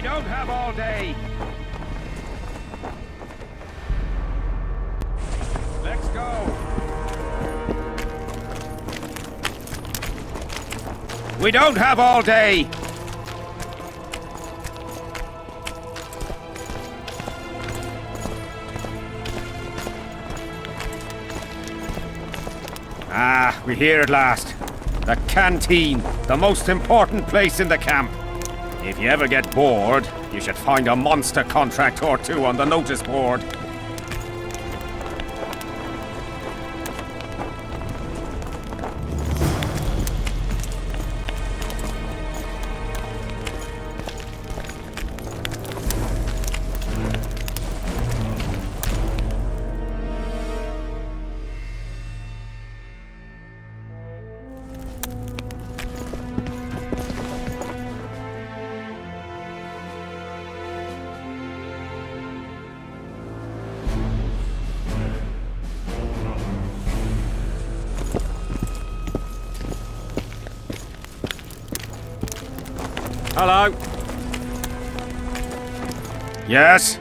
don't have all day. Let's go. We don't have all day. Ah, we're here at last. The canteen, the most important place in the camp. If you ever get bored, you should find a monster contract or two on the notice board. Hello? Yes?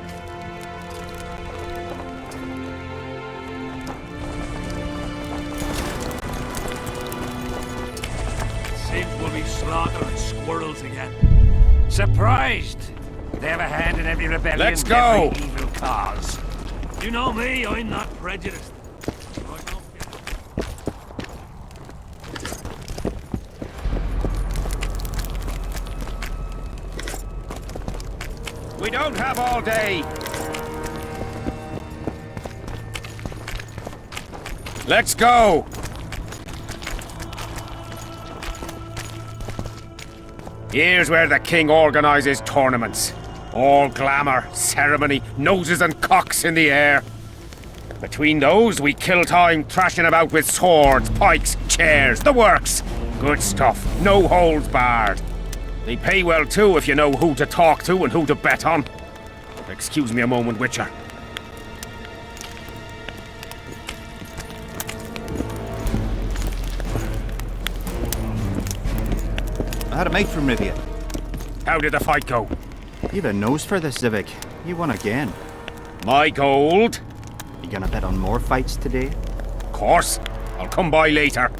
Sid will be slaughtering squirrels again. Surprised! They have a hand in every rebellion, Let's go! every evil cause. You know me, I'm not prejudiced. We don't have all day. Let's go. Here's where the king organizes tournaments. All glamour, ceremony, noses and cocks in the air. Between those, we kill time thrashing about with swords, pikes, chairs, the works. Good stuff, no holds barred. They pay well too if you know who to talk to and who to bet on. Excuse me a moment, Witcher. I had a mate from Rivia. How did the fight go? You've a nose for this, Civic. You won again. My gold? You gonna bet on more fights today? Of course. I'll come by later.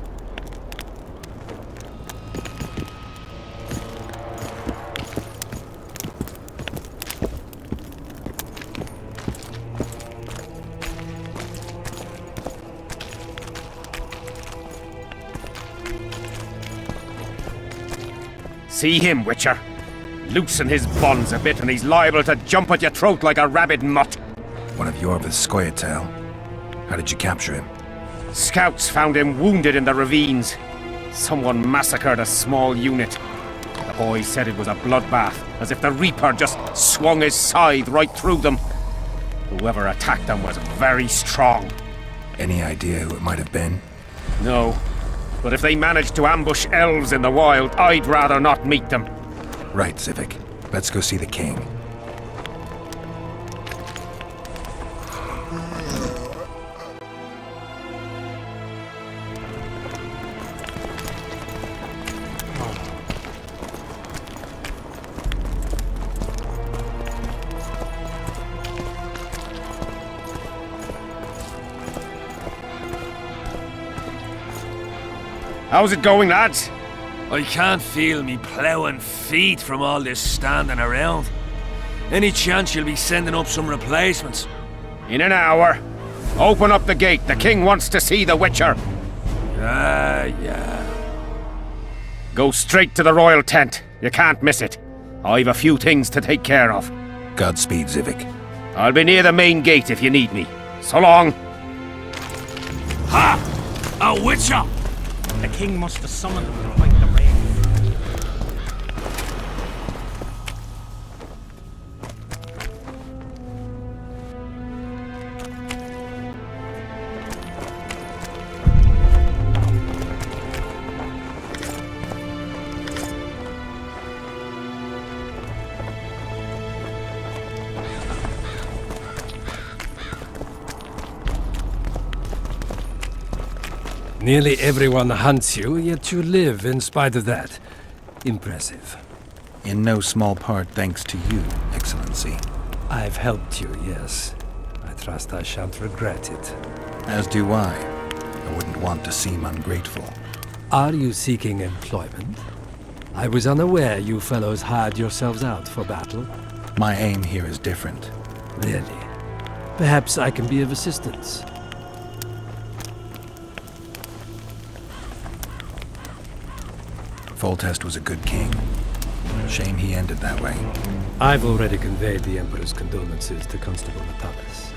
See him, Witcher. Loosen his bonds a bit and he's liable to jump at your throat like a rabid mutt. One of Yorva's Skoyatel. How did you capture him? Scouts found him wounded in the ravines. Someone massacred a small unit. The boys said it was a bloodbath, as if the Reaper just swung his scythe right through them. Whoever attacked them was very strong. Any idea who it might have been? No. But if they managed to ambush elves in the wild, I'd rather not meet them. Right, Civic. Let's go see the king. How's it going, lads? I can't feel me ploughing feet from all this standing around. Any chance you'll be sending up some replacements? In an hour. Open up the gate. The king wants to see the Witcher. Yeah. Go straight to the royal tent. You can't miss it. I've a few things to take care of. Godspeed, Civic. I'll be near the main gate if you need me. So long. Ha! A Witcher! The king must have summoned him to fight the rain. Nearly everyone hunts you, yet you live in spite of that. Impressive. In no small part thanks to you, Excellency. I've helped you, yes. I trust I shan't regret it. As do I. I wouldn't want to seem ungrateful. Are you seeking employment? I was unaware you fellows hired yourselves out for battle. My aim here is different. Really? Perhaps I can be of assistance. Foltest was a good king. Shame he ended that way. I've already conveyed the Emperor's condolences to Constable Natalis.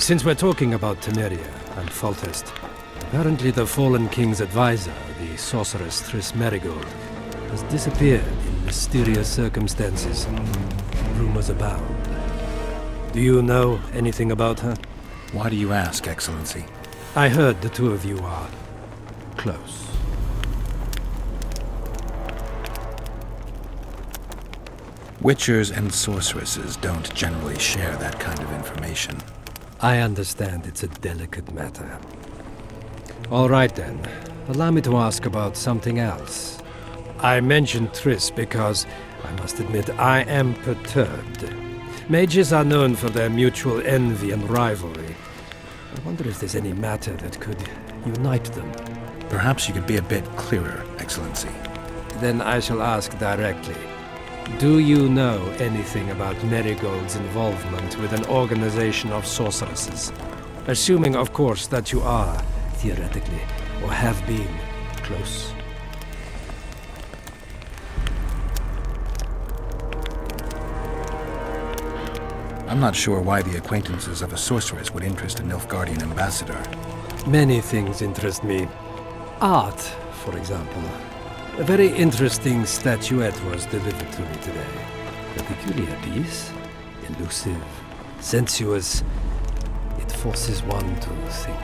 Since we're talking about Temeria and Foltest, apparently the fallen king's advisor, the sorceress Triss Merigold, has disappeared in mysterious circumstances. Rumors abound. Do you know anything about her? Why do you ask, Excellency? I heard the two of you are close. Witchers and sorceresses don't generally share that kind of information. I understand it's a delicate matter. All right then. Allow me to ask about something else. I mentioned Triss because, I must admit, I am perturbed. Mages are known for their mutual envy and rivalry. I wonder if there's any matter that could unite them. Perhaps you could be a bit clearer, Excellency. Then I shall ask directly. Do you know anything about Merigold's involvement with an organization of sorceresses? Assuming, of course, that you are, theoretically, or have been, close. I'm not sure why the acquaintances of a sorceress would interest a Nilfgaardian ambassador. Many things interest me. Art, for example. A very interesting statuette was delivered to me today. A peculiar piece. Elusive, sensuous. It forces one to think.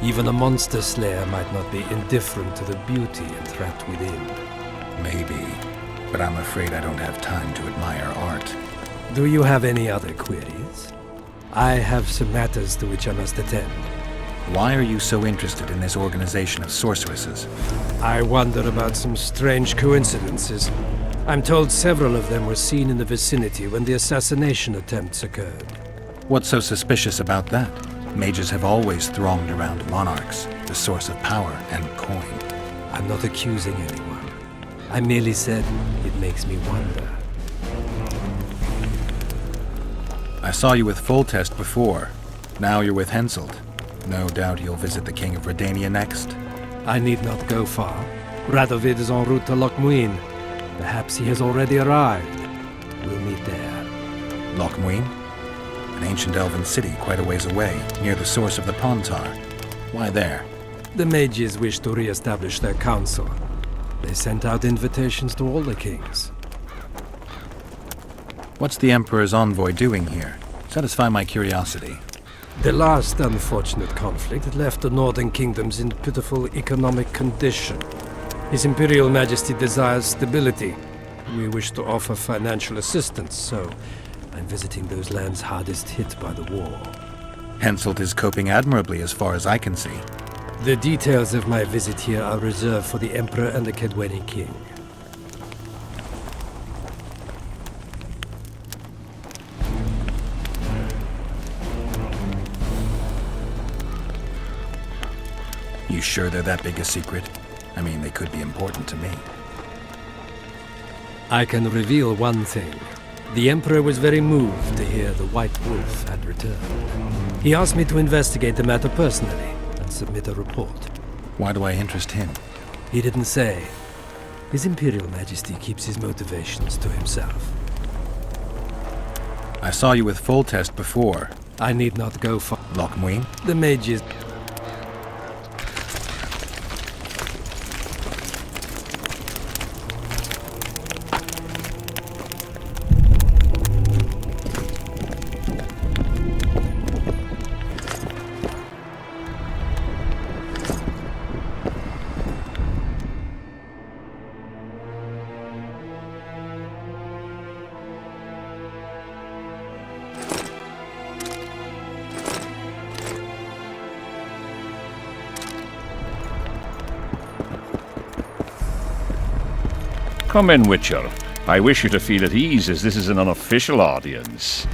Even a monster slayer might not be indifferent to the beauty entrapped within. Maybe, but I'm afraid I don't have time to admire art. Do you have any other queries? I have some matters to which I must attend. Why are you so interested in this organization of sorceresses? I wonder about some strange coincidences. I'm told several of them were seen in the vicinity when the assassination attempts occurred. What's so suspicious about that? Mages have always thronged around monarchs, the source of power and coin. I'm not accusing anyone. I merely said it makes me wonder. I saw you with Foltest before. Now you're with Henselt. No doubt you'll visit the King of Redania next. I need not go far. Radovid is en route to Lochmuin. Perhaps he has already arrived. We'll meet there. Lochmuin? An ancient elven city quite a ways away, near the source of the Pontar. Why there? The mages wish to re-establish their council. They sent out invitations to all the kings. What's the Emperor's envoy doing here? Satisfy my curiosity. The last unfortunate conflict left the northern kingdoms in pitiful economic condition. His Imperial Majesty desires stability. We wish to offer financial assistance, so I'm visiting those lands hardest hit by the war. Henselt is coping admirably as far as I can see. The details of my visit here are reserved for the Emperor and the Kedweni King. You sure they're that big a secret? I mean, they could be important to me. I can reveal one thing. The Emperor was very moved to hear the White Wolf had returned. He asked me to investigate the matter personally and submit a report. Why do I interest him? He didn't say. His Imperial Majesty keeps his motivations to himself. I saw you with Foltest before. I need not go far. Lochmuin? The mages... Come in, Witcher. I wish you to feel at ease, as this is an unofficial audience.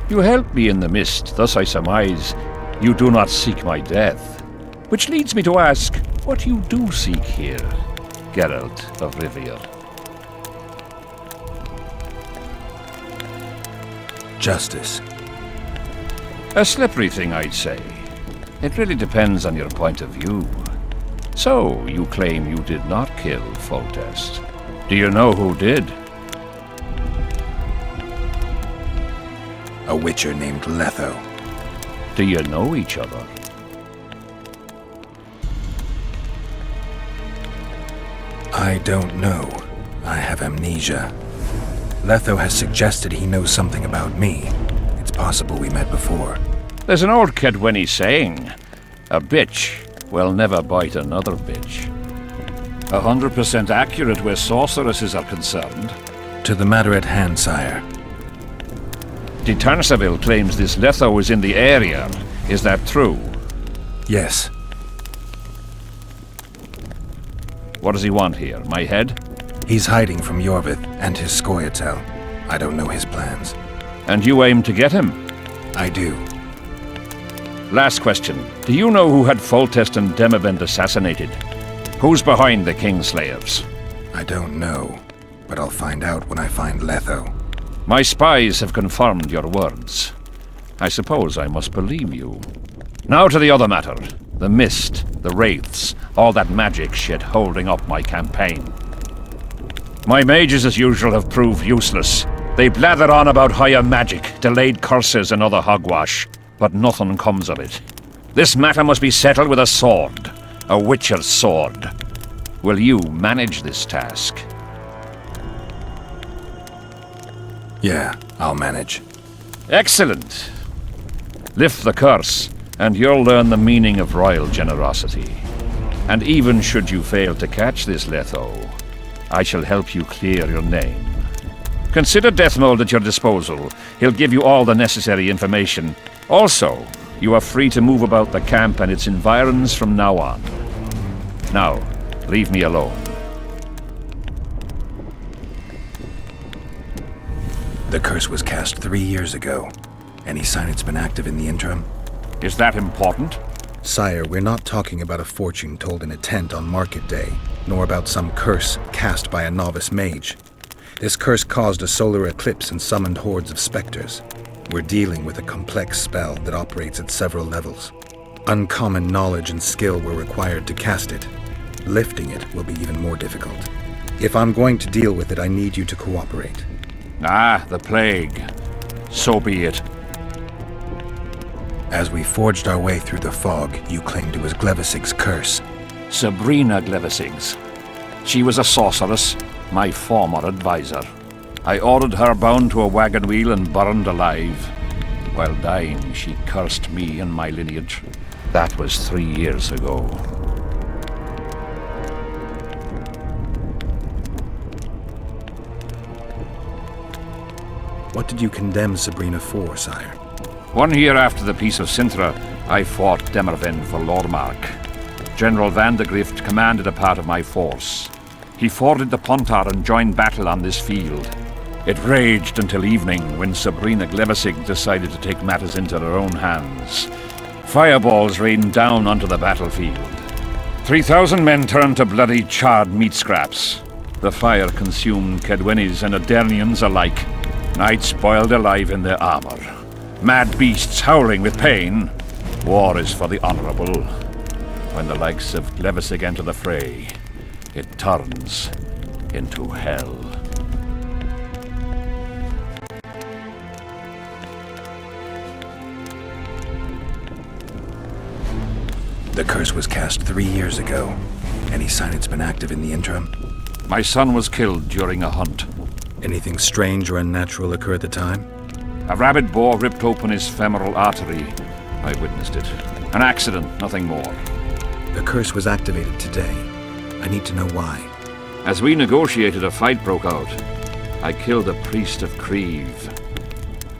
You helped me in the mist, thus I surmise you do not seek my death. Which leads me to ask what you do seek here, Geralt of Rivia. Justice. A slippery thing, I'd say. It really depends on your point of view. So, you claim you did not kill Foltest. Do you know who did? A witcher named Letho. Do you know each other? I don't know. I have amnesia. Letho has suggested he knows something about me. It's possible we met before. There's an old Kedwenny saying, a bitch will never bite another bitch. 100% accurate where sorceresses are concerned. To the matter at hand, sire. De Tarnseville claims this Letho is in the area. Is that true? Yes. What does he want here? My head? He's hiding from Yorvith and his Scoia'tael. I don't know his plans. And you aim to get him? I do. Last question. Do you know who had Foltest and Demavend assassinated? Who's behind the Kingslayers? I don't know, but I'll find out when I find Letho. My spies have confirmed your words. I suppose I must believe you. Now to the other matter. The mist, the wraiths, all that magic shit holding up my campaign. My mages, as usual, have proved useless. They blather on about higher magic, delayed curses and other hogwash, but nothing comes of it. This matter must be settled with a sword. A witcher's sword. Will you manage this task? Yeah, I'll manage. Excellent. Lift the curse, and you'll learn the meaning of royal generosity. And even should you fail to catch this Letho, I shall help you clear your name. Consider Deathmold at your disposal. He'll give you all the necessary information. Also, you are free to move about the camp and its environs from now on. Now, leave me alone. The curse was cast 3 years ago. Any sign it's been active in the interim? Is that important? Sire, we're not talking about a fortune told in a tent on market day, nor about some curse cast by a novice mage. This curse caused a solar eclipse and summoned hordes of specters. We're dealing with a complex spell that operates at several levels. Uncommon knowledge and skill were required to cast it. Lifting it will be even more difficult. If I'm going to deal with it, I need you to cooperate. Ah, the plague. So be it. As we forged our way through the fog, you claimed it was Glevisig's curse. Sabrina Glevisig's. She was a sorceress, my former advisor. I ordered her bound to a wagon wheel and burned alive. While dying, she cursed me and my lineage. That was 3 years ago. What did you condemn Sabrina for, sire? 1 year after the Peace of Sintra, I fought Demerven for Lormark. General Vandegrift commanded a part of my force. He forded the Pontar and joined battle on this field. It raged until evening, when Sabrina Glevisig decided to take matters into her own hands. Fireballs rained down onto the battlefield. 3,000 men turned to bloody charred meat scraps. The fire consumed Kedwennies and Adernians alike. Knights boiled alive in their armor. Mad beasts howling with pain. War is for the honorable. When the likes of Glevisig enter the fray, it turns into hell. The curse was cast 3 years ago. Any sign it's been active in the interim? My son was killed during a hunt. Anything strange or unnatural occur at the time? A rabid boar ripped open his femoral artery. I witnessed it. An accident, nothing more. The curse was activated today. I need to know why. As we negotiated, a fight broke out. I killed a priest of Creve.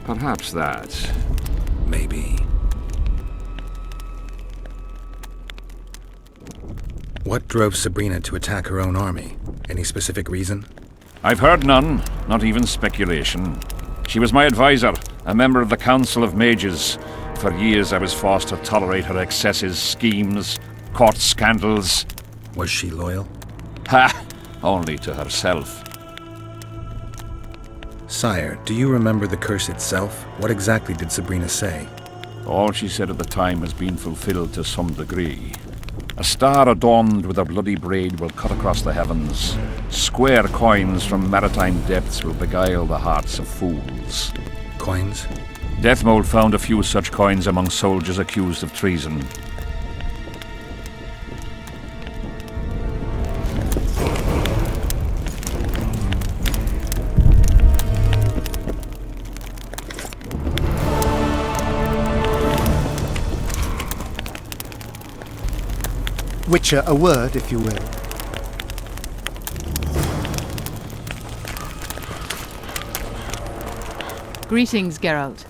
Perhaps that. Maybe. What drove Sabrina to attack her own army? Any specific reason? I've heard none, not even speculation. She was my advisor, a member of the Council of Mages. For years I was forced to tolerate her excesses, schemes, court scandals. Was she loyal? Ha! Only to herself. Sire, do you remember the curse itself? What exactly did Sabrina say? All she said at the time has been fulfilled to some degree. A star adorned with a bloody braid will cut across the heavens. Square coins from maritime depths will beguile the hearts of fools. Coins? Deathmold found a few such coins among soldiers accused of treason. Witcher, a word, if you will. Greetings, Geralt.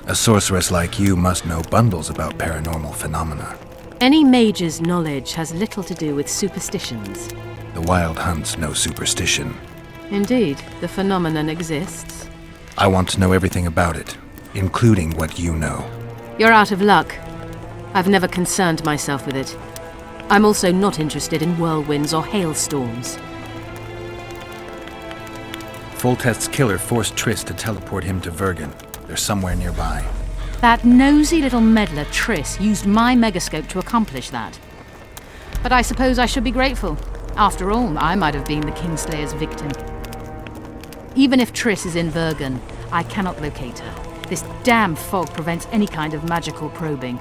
A sorceress like you must know bundles about paranormal phenomena. Any mage's knowledge has little to do with superstitions. The Wild Hunt's no superstition. Indeed, the phenomenon exists. I want to know everything about it, including what you know. You're out of luck. I've never concerned myself with it. I'm also not interested in whirlwinds or hailstorms. Foltest's killer forced Triss to teleport him to Vergen. They're somewhere nearby. That nosy little meddler Triss used my megascope to accomplish that. But I suppose I should be grateful. After all, I might have been the Kingslayer's victim. Even if Triss is in Vergen, I cannot locate her. This damn fog prevents any kind of magical probing.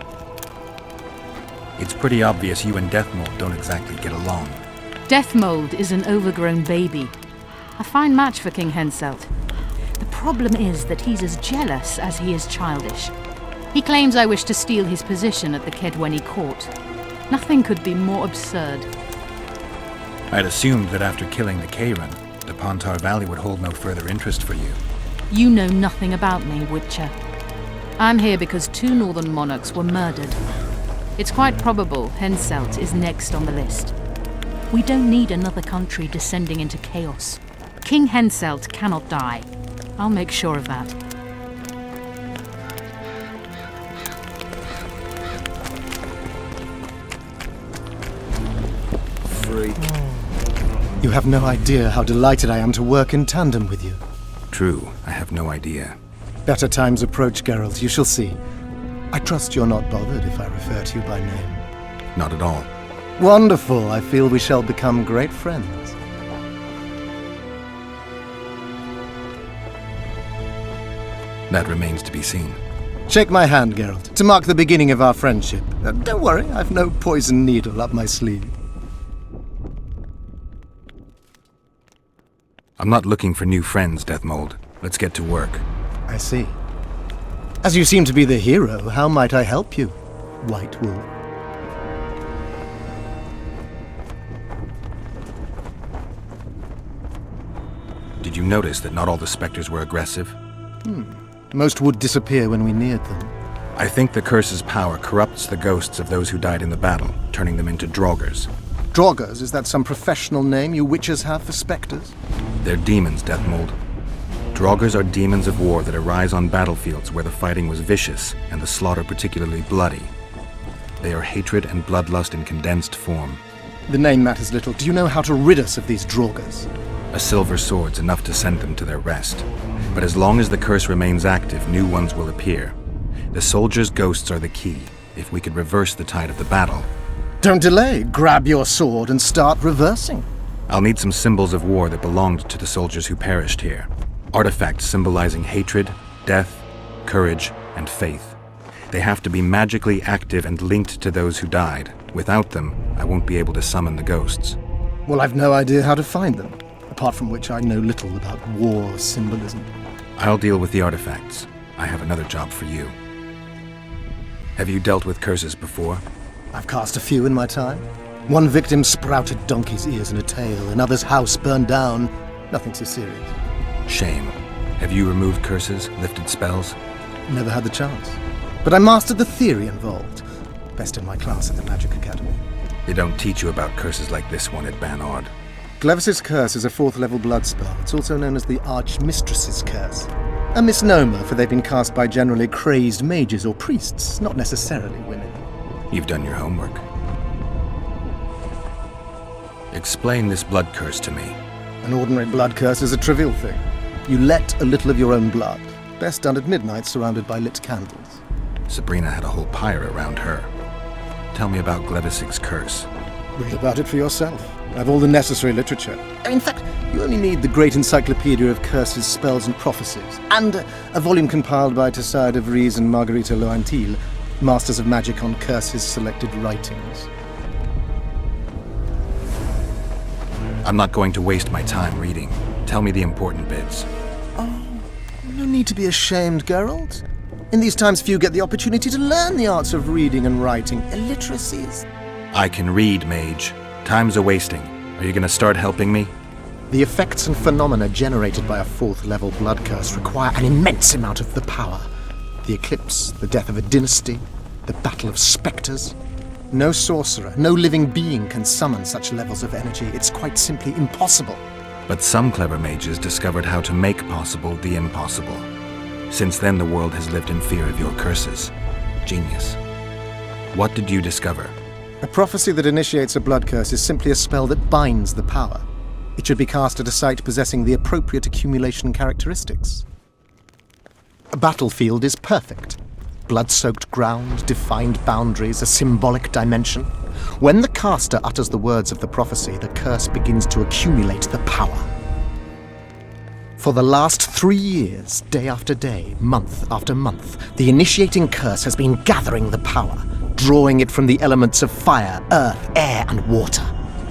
It's pretty obvious you and Deathmold don't exactly get along. Deathmold is an overgrown baby. A fine match for King Henselt. The problem is that he's as jealous as he is childish. He claims I wish to steal his position at the Kedwenny court. Nothing could be more absurd. I'd assumed that after killing the Kayran, the Pontar Valley would hold no further interest for you. You know nothing about me, Witcher. I'm here because 2 northern monarchs were murdered. It's quite probable Henselt is next on the list. We don't need another country descending into chaos. King Henselt cannot die. I'll make sure of that. Freak. You have no idea how delighted I am to work in tandem with you. True, I have no idea. Better times approach, Geralt, you shall see. I trust you're not bothered if I refer to you by name. Not at all. Wonderful. I feel we shall become great friends. That remains to be seen. Shake my hand, Geralt, to mark the beginning of our friendship. Don't worry, I've no poison needle up my sleeve. I'm not looking for new friends, Deathmold. Let's get to work. I see. As you seem to be the hero, how might I help you, White Wolf? Did you notice that not all the specters were aggressive? Most would disappear when we neared them. I think the curse's power corrupts the ghosts of those who died in the battle, turning them into Draugrs. Draugrs, is that some professional name you witches have for specters? They're demons, Deathmold. Draugrs are demons of war that arise on battlefields where the fighting was vicious and the slaughter particularly bloody. They are hatred and bloodlust in condensed form. The name matters little. Do you know how to rid us of these Draugrs? A silver sword's enough to send them to their rest. But as long as the curse remains active, new ones will appear. The soldiers' ghosts are the key. If we could reverse the tide of the battle... Don't delay. Grab your sword and start reversing. I'll need some symbols of war that belonged to the soldiers who perished here. Artifacts symbolizing hatred, death, courage, and faith. They have to be magically active and linked to those who died. Without them, I won't be able to summon the ghosts. Well, I've no idea how to find them, apart from which I know little about war symbolism. I'll deal with the artifacts. I have another job for you. Have you dealt with curses before? I've cast a few in my time. One victim sprouted donkey's ears and a tail, another's house burned down. Nothing so serious. Shame. Have you removed curses, lifted spells? Never had the chance. But I mastered the theory involved. Best in my class at the Magic Academy. They don't teach you about curses like this one at Banord. Glevis's curse is a 4th level blood spell. It's also known as the Archmistress's curse. A misnomer, for they've been cast by generally crazed mages or priests, not necessarily women. You've done your homework. Explain this blood curse to me. An ordinary blood curse is a trivial thing. You let a little of your own blood, best done at midnight surrounded by lit candles. Sabrina had a whole pyre around her. Tell me about Glevis's curse. Read about it for yourself. I have all the necessary literature. In fact, you only need the Great Encyclopedia of Curses, Spells and Prophecies, and a volume compiled by Tessard de Vries and Margarita Loantil, Masters of Magic on Curses Selected Writings. I'm not going to waste my time reading. Tell me the important bits. Oh, no need to be ashamed, Geralt. In these times, few get the opportunity to learn the arts of reading and writing. Illiteracies. I can read, mage. Time's a-wasting. Are you gonna start helping me? The effects and phenomena generated by a 4th level blood curse require an immense amount of the power. The eclipse, the death of a dynasty, the battle of spectres. No sorcerer, no living being can summon such levels of energy. It's quite simply impossible. But some clever mages discovered how to make possible the impossible. Since then, the world has lived in fear of your curses. Genius. What did you discover? A prophecy that initiates a blood curse is simply a spell that binds the power. It should be cast at a site possessing the appropriate accumulation characteristics. A battlefield is perfect. Blood-soaked ground, defined boundaries, a symbolic dimension. When the caster utters the words of the prophecy, the curse begins to accumulate the power. For the last 3 years, day after day, month after month, the initiating curse has been gathering the power, drawing it from the elements of fire, earth, air, and water.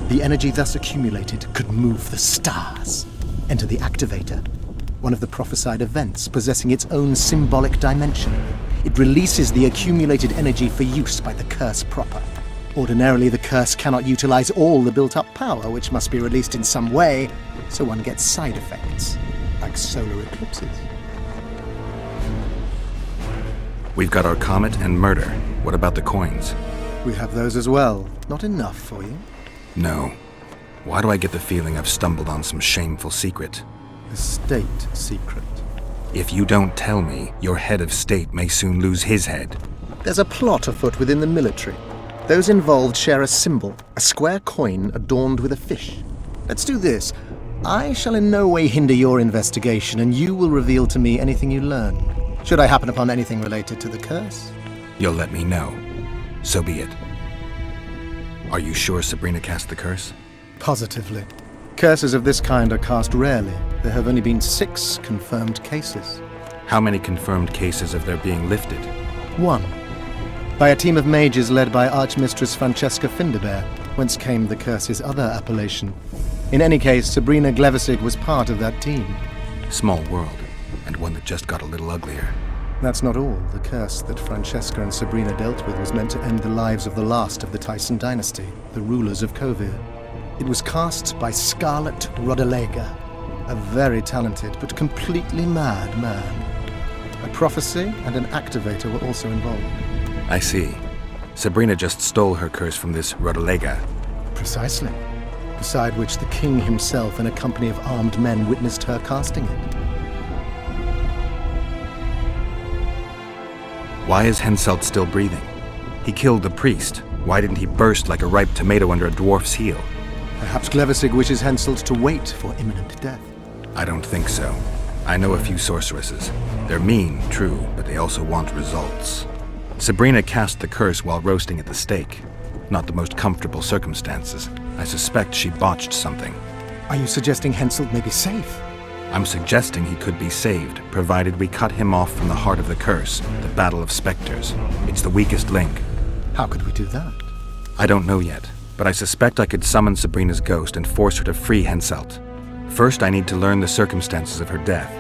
The energy thus accumulated could move the stars. Enter the activator, one of the prophesied events possessing its own symbolic dimension. It releases the accumulated energy for use by the curse proper. Ordinarily, the curse cannot utilize all the built-up power, which must be released in some way, so one gets side effects, like solar eclipses. We've got our comet and murder. What about the coins? We have those as well. Not enough for you? No. Why do I get the feeling I've stumbled on some shameful secret? A state secret. If you don't tell me, your head of state may soon lose his head. There's a plot afoot within the military. Those involved share a symbol, a square coin adorned with a fish. Let's do this. I shall in no way hinder your investigation, and you will reveal to me anything you learn. Should I happen upon anything related to the curse? You'll let me know. So be it. Are you sure Sabrina cast the curse? Positively. Curses of this kind are cast rarely. There have only been 6 confirmed cases. How many confirmed cases of their being lifted? 1. By a team of mages led by Archmistress Francesca Finderbear, whence came the curse's other appellation. In any case, Sabrina Glevisig was part of that team. Small world, and one that just got a little uglier. That's not all. The curse that Francesca and Sabrina dealt with was meant to end the lives of the last of the Tyson dynasty, the rulers of Kovir. It was cast by Scarlet Rodalega, a very talented but completely mad man. A prophecy and an activator were also involved. I see. Sabrina just stole her curse from this Rodalega. Precisely. Beside which the king himself and a company of armed men witnessed her casting it. Why is Henselt still breathing? He killed the priest. Why didn't he burst like a ripe tomato under a dwarf's heel? Perhaps Glevisig wishes Henselt to wait for imminent death. I don't think so. I know a few sorceresses. They're mean, true, but they also want results. Sabrina cast the curse while roasting at the stake. Not the most comfortable circumstances. I suspect she botched something. Are you suggesting Henselt may be safe? I'm suggesting he could be saved, provided we cut him off from the heart of the curse, the Battle of Spectres. It's the weakest link. How could we do that? I don't know yet, but I suspect I could summon Sabrina's ghost and force her to free Henselt. First, I need to learn the circumstances of her death.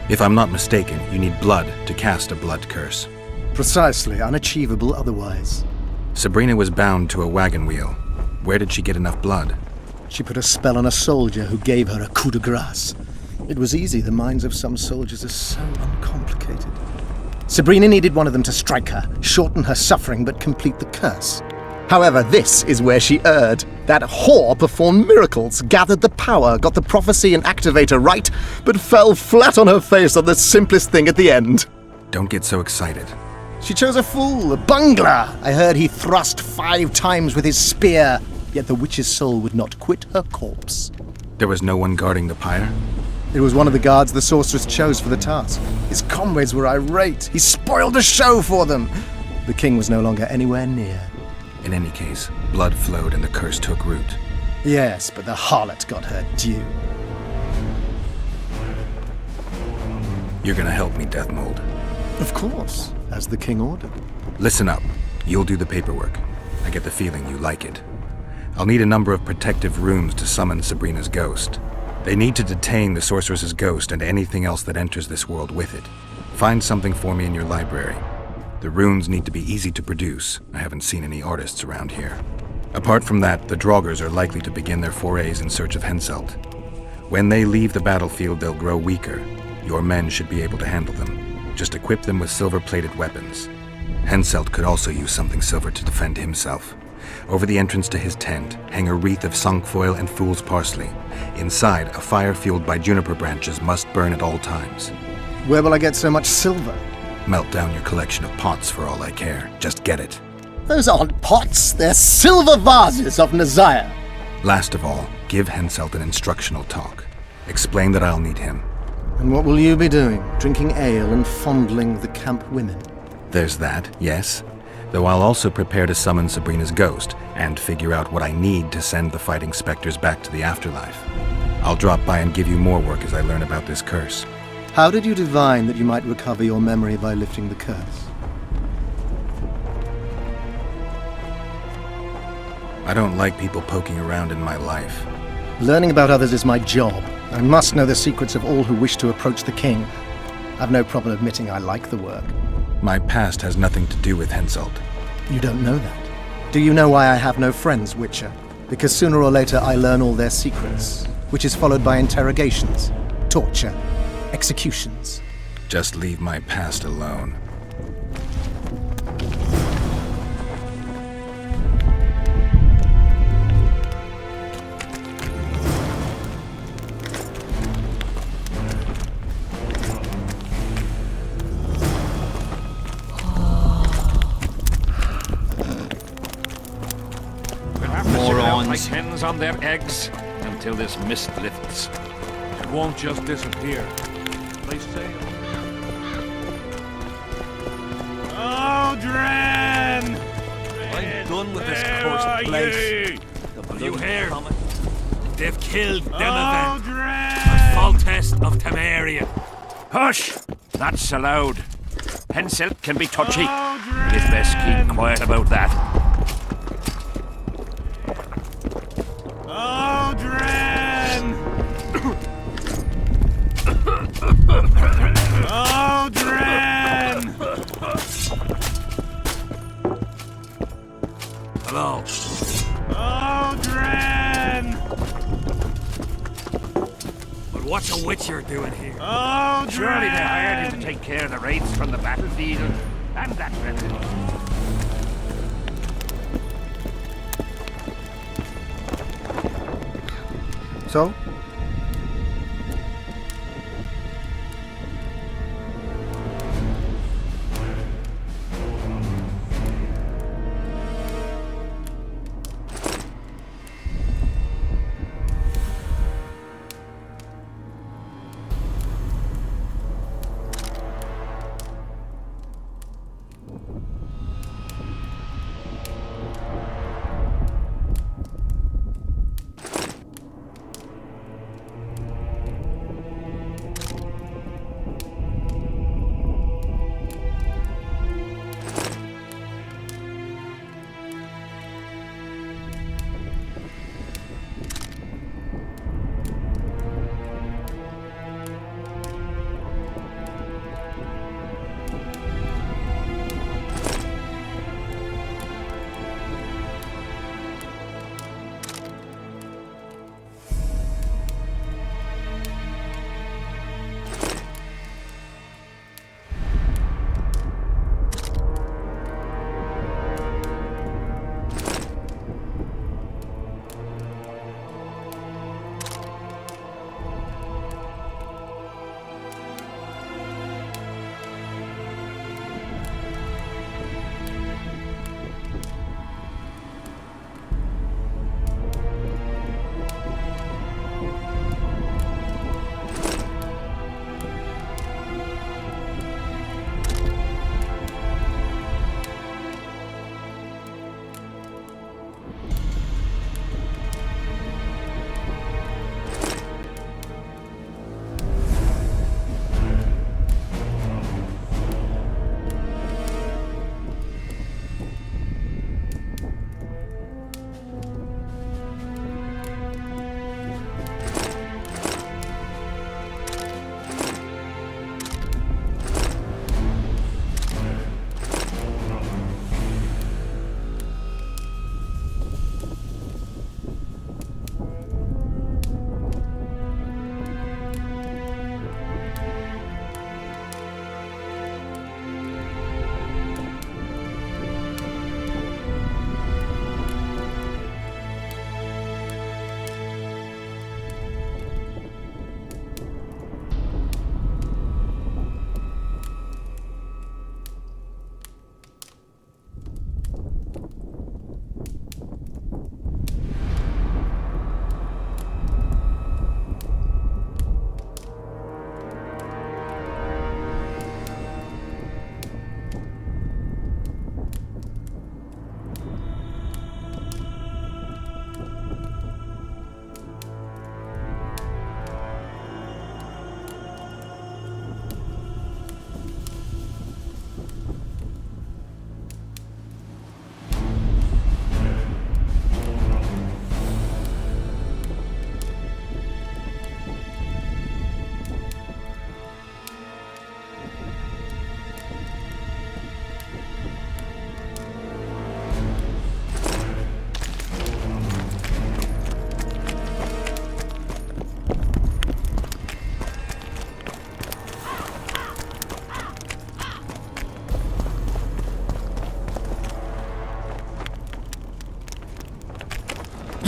If I'm not mistaken, you need blood to cast a blood curse. Precisely, unachievable otherwise. Sabrina was bound to a wagon wheel. Where did she get enough blood? She put a spell on a soldier who gave her a coup de grace. It was easy, the minds of some soldiers are so uncomplicated. Sabrina needed one of them to strike her, shorten her suffering, but complete the curse. However, this is where she erred. That whore performed miracles, gathered the power, got the prophecy and activator right, but fell flat on her face on the simplest thing at the end. Don't get so excited. She chose a fool, a bungler. I heard he thrust 5 times with his spear, yet the witch's soul would not quit her corpse. There was no one guarding the pyre? It was one of the guards the sorceress chose for the task. His comrades were irate. He spoiled the show for them. The king was no longer anywhere near. In any case, blood flowed and the curse took root. Yes, but the harlot got her due. You're gonna help me, Death Mold. Of course, as the king ordered. Listen up. You'll do the paperwork. I get the feeling you like it. I'll need a number of protective rooms to summon Sabrina's ghost. They need to detain the sorceress's ghost and anything else that enters this world with it. Find something for me in your library. The runes need to be easy to produce. I haven't seen any artists around here. Apart from that, the Draugrs are likely to begin their forays in search of Henselt. When they leave the battlefield, they'll grow weaker. Your men should be able to handle them. Just equip them with silver-plated weapons. Henselt could also use something silver to defend himself. Over the entrance to his tent, hang a wreath of cinquefoil and fool's parsley. Inside, a fire fueled by juniper branches must burn at all times. Where will I get so much silver? Melt down your collection of pots for all I care. Just get it. Those aren't pots, they're silver vases of Nazaya. Last of all, give Henselt an instructional talk. Explain that I'll need him. And what will you be doing? Drinking ale and fondling the camp women? There's that, yes. Though I'll also prepare to summon Sabrina's ghost and figure out what I need to send the fighting specters back to the afterlife. I'll drop by and give you more work as I learn about this curse. How did you divine that you might recover your memory by lifting the curse? I don't like people poking around in my life. Learning about others is my job. I must know the secrets of all who wish to approach the king. I've no problem admitting I like the work. My past has nothing to do with Henselt. You don't know that. Do you know why I have no friends, Witcher? Because sooner or later I learn all their secrets, which is followed by interrogations, torture, executions. Just leave my past alone. Like hens on their eggs until this mist lifts. It won't just disappear. They say. Oh, Dren! I'm done with this cursed place. You hear? They've killed Demavend, a Foltest of Temeria. Hush! That's allowed. Henselt can be touchy. It is best keep quiet about that. Oh, Dren! Oh, Dren! Hello. Oh, Dren! But what's a Witcher doing here? Oh, Dren! Surely they hired you to take care of the wraiths from the battlefield and that revenue. So?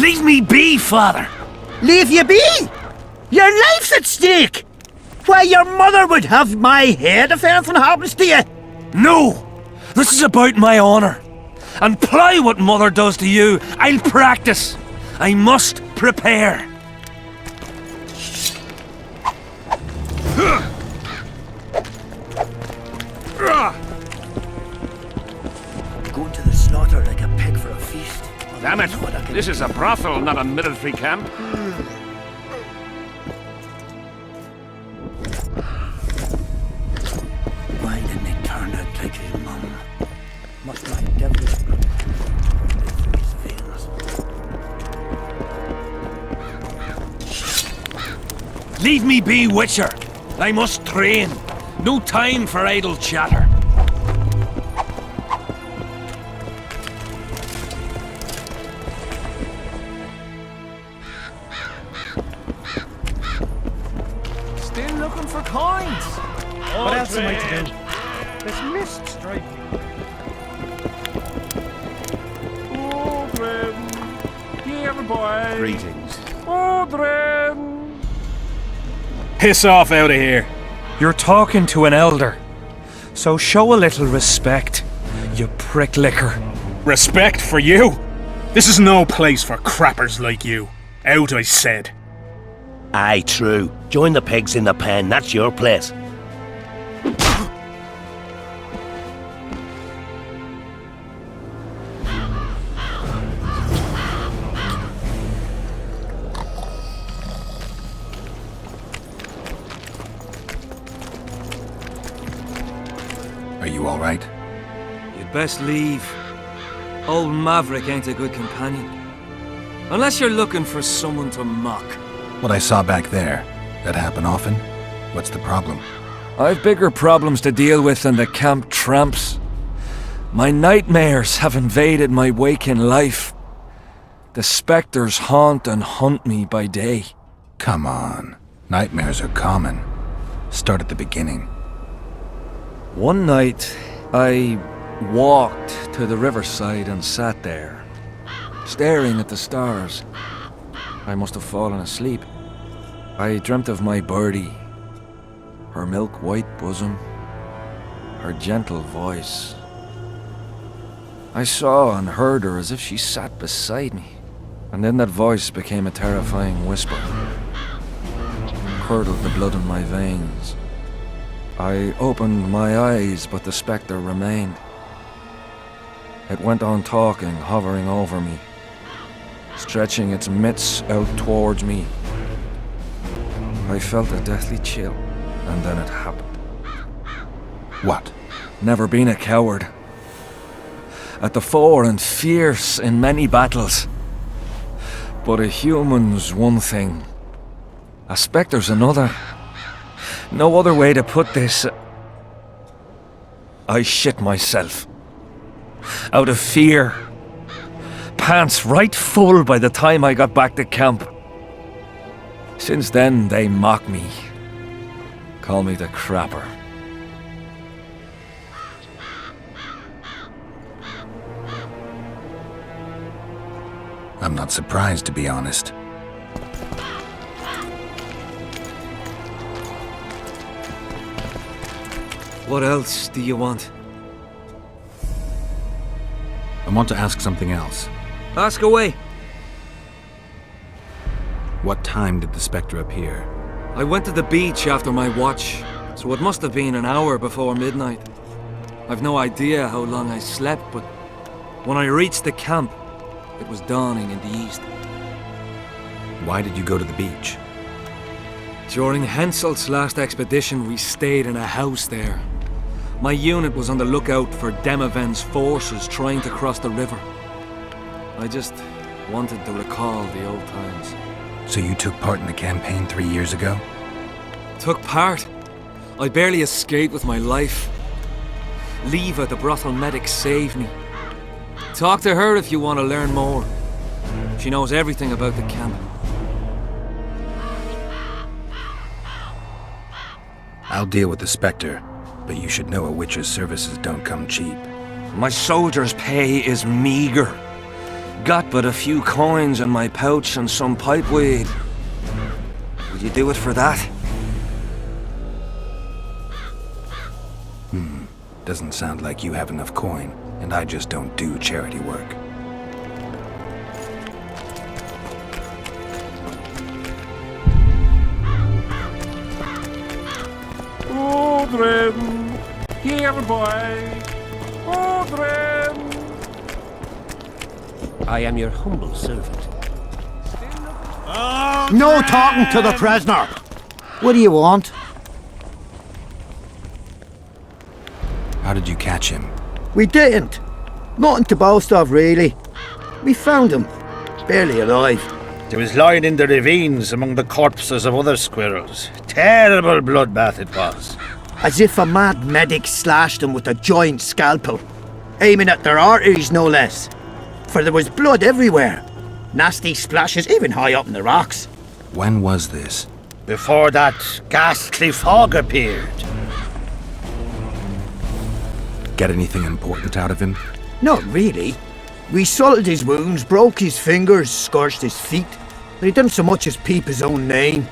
Leave me be, father! Leave you be? Your life's at stake! Why, your mother would have my head if anything happens to you! No! This is about my honor. And ply what mother does to you, I'll practice. I must prepare. Going to the slaughter like a pig for a feast. Damn it! This is a brothel, not a military camp. Why didn't he turn out like his mum? Must my devil's blood run through his veins? Leave me be, Witcher. I must train. No time for idle chatter. Still looking for coins. What else am I to do? This mist striking. Odrin! Here, boy! Greetings. Odrin! Piss off out of here. You're talking to an elder. So show a little respect, you prick licker. Respect for you? This is no place for crappers like you. Out, I said. Aye, true. Join the pigs in the pen, that's your place. Are you all right? You'd best leave. Old Maverick ain't a good companion. Unless you're looking for someone to mock. What I saw back there, that happen often? What's the problem? I've bigger problems to deal with than the camp tramps. My nightmares have invaded my waking life. The specters haunt and hunt me by day. Come on. Nightmares are common. Start at the beginning. One night, I walked to the riverside and sat there, staring at the stars. I must have fallen asleep. I dreamt of my birdie, her milk-white bosom, her gentle voice. I saw and heard her as if she sat beside me, and then that voice became a terrifying whisper, curdled the blood in my veins. I opened my eyes, but the spectre remained. It went on talking, hovering over me, stretching its mitts out towards me. I felt a deathly chill, and then it happened. What? Never been a coward. At the fore and fierce in many battles. But a human's one thing, a spectre's another. No other way to put this. I shit myself. Out of fear. Pants right full by the time I got back to camp. Since then, they mock me. Call me the crapper. I'm not surprised, to be honest. What else do you want? I want to ask something else. Ask away. What time did the spectre appear? I went to the beach after my watch, so it must have been an hour before midnight. I've no idea how long I slept, but when I reached the camp, it was dawning in the east. Why did you go to the beach? During Henselt's last expedition, we stayed in a house there. My unit was on the lookout for Demaven's forces trying to cross the river. I just wanted to recall the old times. So you took part in the campaign 3 years ago? Took part? I barely escaped with my life. Leva, the brothel medic, saved me. Talk to her if you want to learn more. She knows everything about the camp. I'll deal with the spectre, but you should know a witcher's services don't come cheap. My soldiers' pay is meager. got but a few coins in my pouch and some pipeweed. Would you do it for that? Doesn't sound like you have enough coin, and I just don't do charity work. Odrin! Here, boy! Odrin! I am your humble servant. No talking to the prisoner! What do you want? How did you catch him? We didn't. Nothing to boast of, really. We found him. Barely alive. He was lying in the ravines among the corpses of other squirrels. Terrible bloodbath it was. As if a mad medic slashed him with a giant scalpel. Aiming at their arteries, no less. For there was blood everywhere. Nasty splashes even high up in the rocks. When was this? Before that ghastly fog appeared. Get anything important out of him? Not really. We salted his wounds, broke his fingers, scorched his feet. But he didn't so much as peep his own name.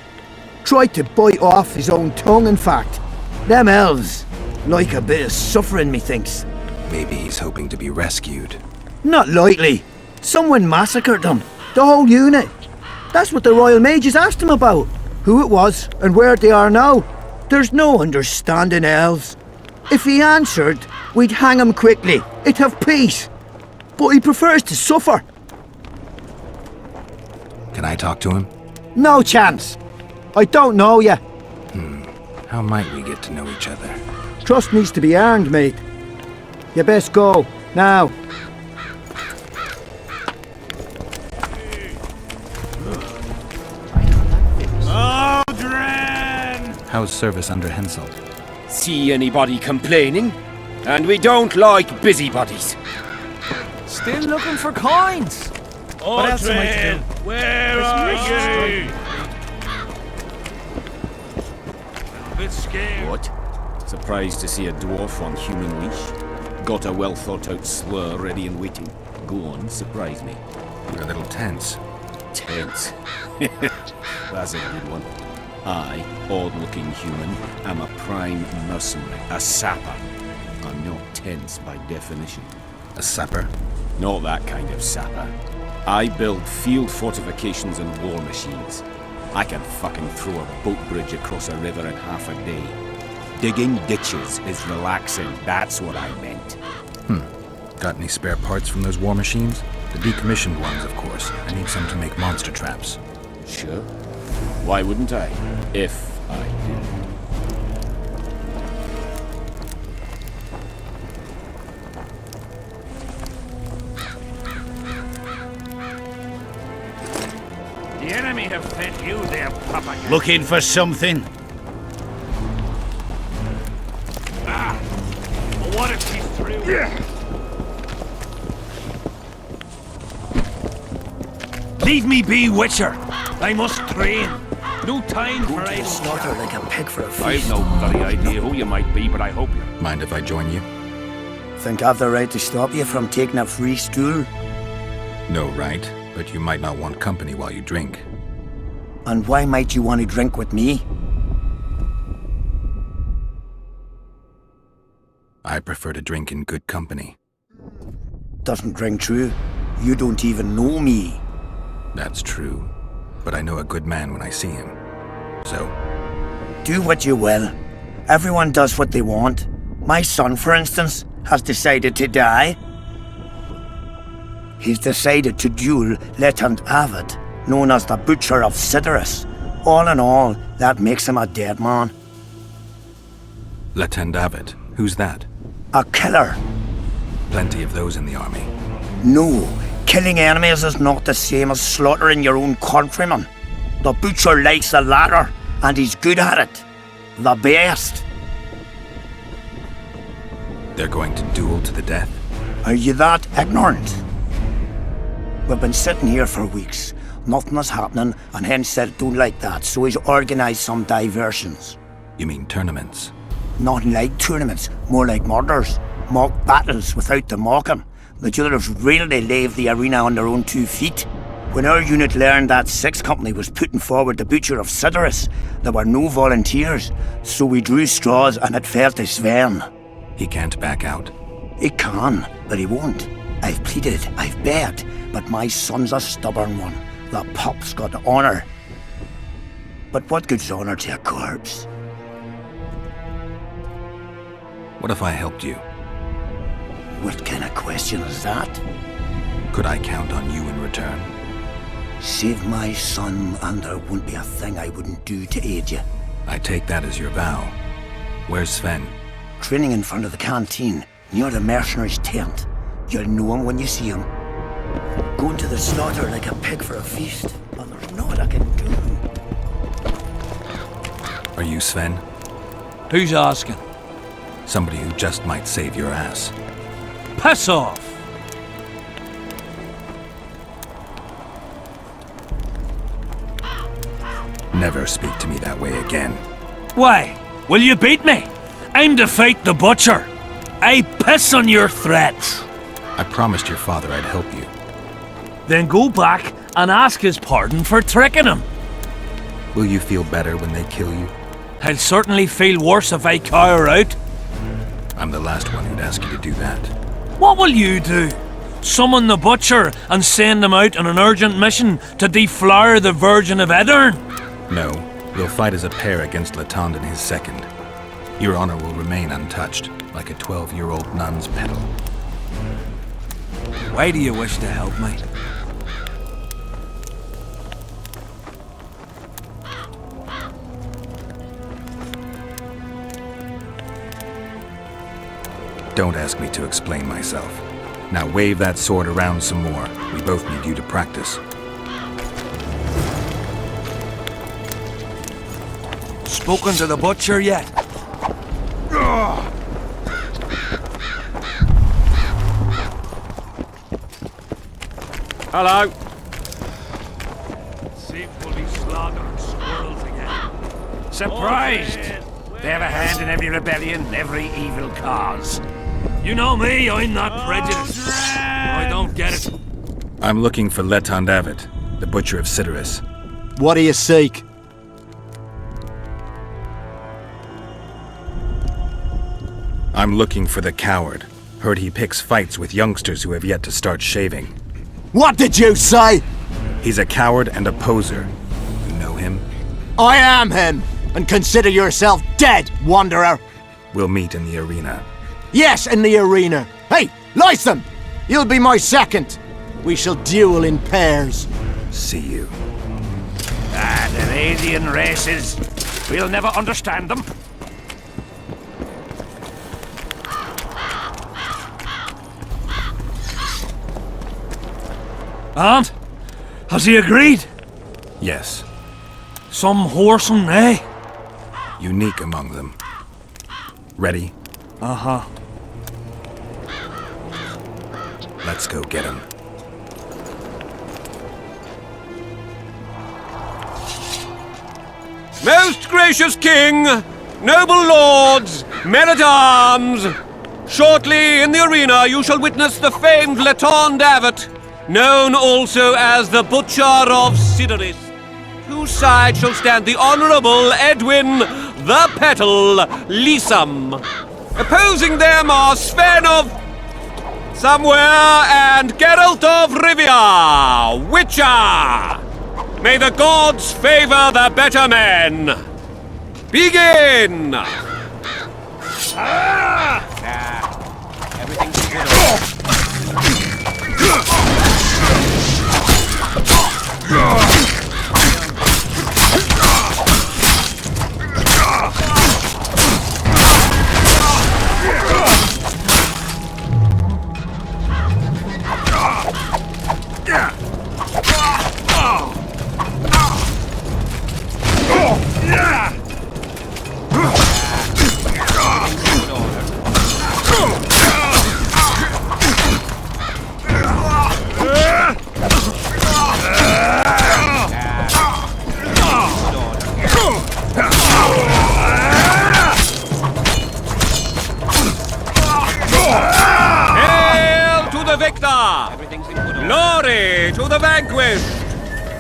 Tried to bite off his own tongue, in fact. Them elves like a bit of suffering, methinks. Maybe he's hoping to be rescued. Not likely. Someone massacred them. The whole unit. That's what the Royal Mages asked him about. Who it was and where they are now. There's no understanding elves. If he answered, we'd hang him quickly. It'd have peace. But he prefers to suffer. Can I talk to him? No chance. I don't know you. How might we get to know each other? Trust needs to be earned, mate. You best go. Now. How's service under Henselt? See anybody complaining? And we don't like busybodies. Still looking for coins. What else am I to do? Where are you? A bit scared. What? Surprised to see a dwarf on human leash? Got a well thought out slur ready and waiting. Go on, surprise me. You're a little tense. Tense. That's a good one. I, odd-looking human, am a prime mercenary, a sapper. I'm not tense by definition. A sapper? Not that kind of sapper. I build field fortifications and war machines. I can fucking throw a boat bridge across a river in half a day. Digging ditches is relaxing, that's what I meant. Got any spare parts from those war machines? The decommissioned ones, of course. I need some to make monster traps. Sure. Why wouldn't I? If I did. The enemy have fed you their propaganda. Looking for something? But what if she's through? Leave me be, Witcher. I must train. No time for idle Slaughter like a pig for a feast. I've no bloody idea who you might be, but I hope you. Mind if I join you? Think I've the right to stop you from taking a free stool? No, right? But you might not want company while you drink. And why might you want to drink with me? I prefer to drink in good company. Doesn't ring true. You don't even know me. That's true. But I know a good man when I see him. So, Do what you will. Everyone does what they want. My son, for instance, has decided to die. He's decided to duel Lieutenant Avid, known as the Butcher of Cidaris. All in all, that makes him a dead man. Lieutenant Avid, who's that? A killer. Plenty of those in the army. No, killing enemies is not the same as slaughtering your own countrymen. The Butcher likes the latter, and he's good at it. The best. They're going to duel to the death. Are you that ignorant? We've been sitting here for weeks. Nothing is happening, and Hen said don't like that, so he's organised some diversions. You mean tournaments? Not like tournaments, more like murders. Mock battles without the mocking. The killers really leave the arena on their own 2 feet. When our unit learned that 6th Company was putting forward the butcher of Sidorus, there were no volunteers, so we drew straws and it fell to Sven. He can't back out. He can, but he won't. I've pleaded, I've begged, but my son's a stubborn one. The pup's got honour. But what good's honour to a corpse? What if I helped you? What kind of question is that? Could I count on you in return? Save my son, and there won't be a thing I wouldn't do to aid you. I take that as your vow. Where's Sven? Training in front of the canteen, near the mercenaries' tent. You'll know him when you see him. Going to the slaughter like a pig for a feast, but there's naught I can do. Are you Sven? Who's asking? Somebody who just might save your ass. Piss off! Never speak to me that way again. Why? Will you beat me? I'm to fight the butcher. I piss on your threats. I promised your father I'd help you. Then go back and ask his pardon for tricking him. Will you feel better when they kill you? I'll certainly feel worse if I cower out. I'm the last one who'd ask you to do that. What will you do? Summon the butcher and send him out on an urgent mission to deflower the Virgin of Edern? No, we'll fight as a pair against Letond and his second. Your honor will remain untouched, like a 12-year-old nun's petal. Why do you wish to help me? Don't ask me to explain myself. Now wave that sword around some more. We both need you to practice. Spoken to the butcher yet? Hello. Seems we'll be slaughtering squirrels again. Surprised! They have a hand in every rebellion, every evil cause. You know me, I'm not prejudiced. I don't get it. I'm looking for Letond Avet, the butcher of Sidorus. What do you seek? I'm looking for the coward. Heard he picks fights with youngsters who have yet to start shaving. What did you say? He's a coward and a poser. You know him? I am him, and consider yourself dead, wanderer. We'll meet in the arena. Yes, in the arena. Hey, Lytham! You'll be my second. We shall duel in pairs. See you. The alien races. We'll never understand them. Aunt, has he agreed? Yes. Some whoreson, eh? Unique among them. Ready? Uh-huh. Let's go get him. Most gracious king, noble lords, men-at-arms, shortly in the arena you shall witness the famed Letond Avet, known also as the Butcher of Sidorus. Whose side shall stand the Honourable Edwin the Petal Lysam. Opposing them are Sven of somewhere and Geralt of Rivia, Witcher. May the gods favor the better men. Begin! Everything's good. Hurrah! Glory to the vanquished!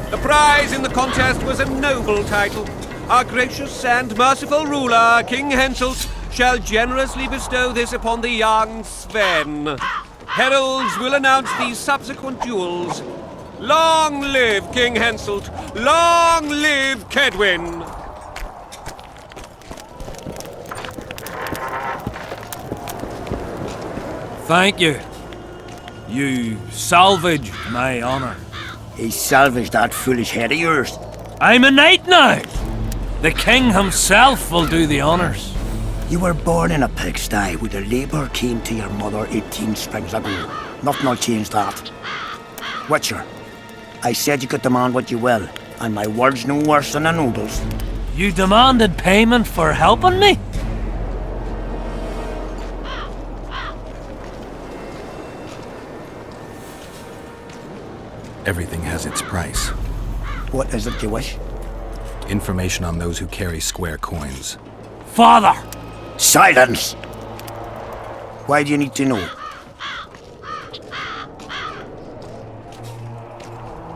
The prize in the contest was a noble title. Our gracious and merciful ruler, King Henselt, shall generously bestow this upon the young Sven. Heralds will announce these subsequent duels. Long live King Henselt! Long live Kedwin! Thank you. You salvaged my honor. He salvaged that foolish head of yours. I'm a knight now. The king himself will do the honors. You were born in a pigsty with the labour came to your mother 18 springs ago. Nothing'll change that. Witcher, I said you could demand what you will, and my word's no worse than a noble's. You demanded payment for helping me? Everything has its price. What is it you wish? Information on those who carry square coins. Father! Silence! Why do you need to know?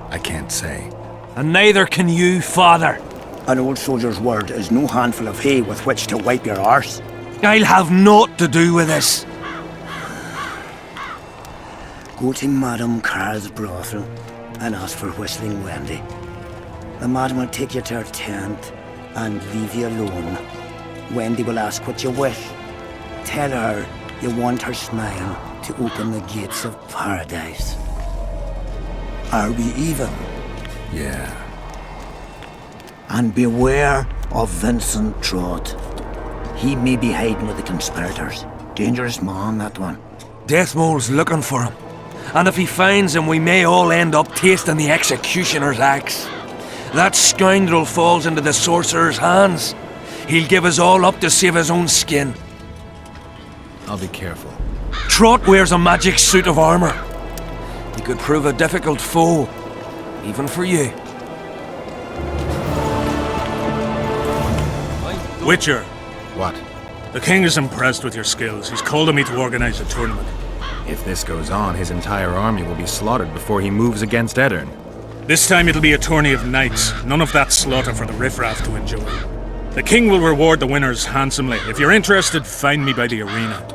I can't say. And neither can you, father. An old soldier's word is no handful of hay with which to wipe your arse. I'll have naught to do with this. Go to Madame Carl's brothel and ask for Whistling Wendy. The madam will take you to her tent and leave you alone. Wendy will ask what you wish. Tell her you want her smile to open the gates of paradise. Are we even? Yeah. And beware of Vincent Trott. He may be hiding with the conspirators. Dangerous man, that one. Deathmole's looking for him. And if he finds him, we may all end up tasting the executioner's axe. That scoundrel falls into the sorcerer's hands. He'll give us all up to save his own skin. I'll be careful. Trott wears a magic suit of armor. He could prove a difficult foe, even for you. Witcher, What? the king is impressed with your skills. He's called on me to organize a tournament. If this goes on, his entire army will be slaughtered before he moves against Eddern. This time it'll be a tourney of knights. None of that slaughter for the riffraff to enjoy. The king will reward the winners handsomely. If you're interested, find me by the arena.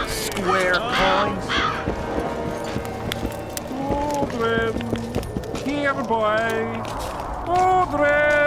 Square coins. Here, boy. Audrey!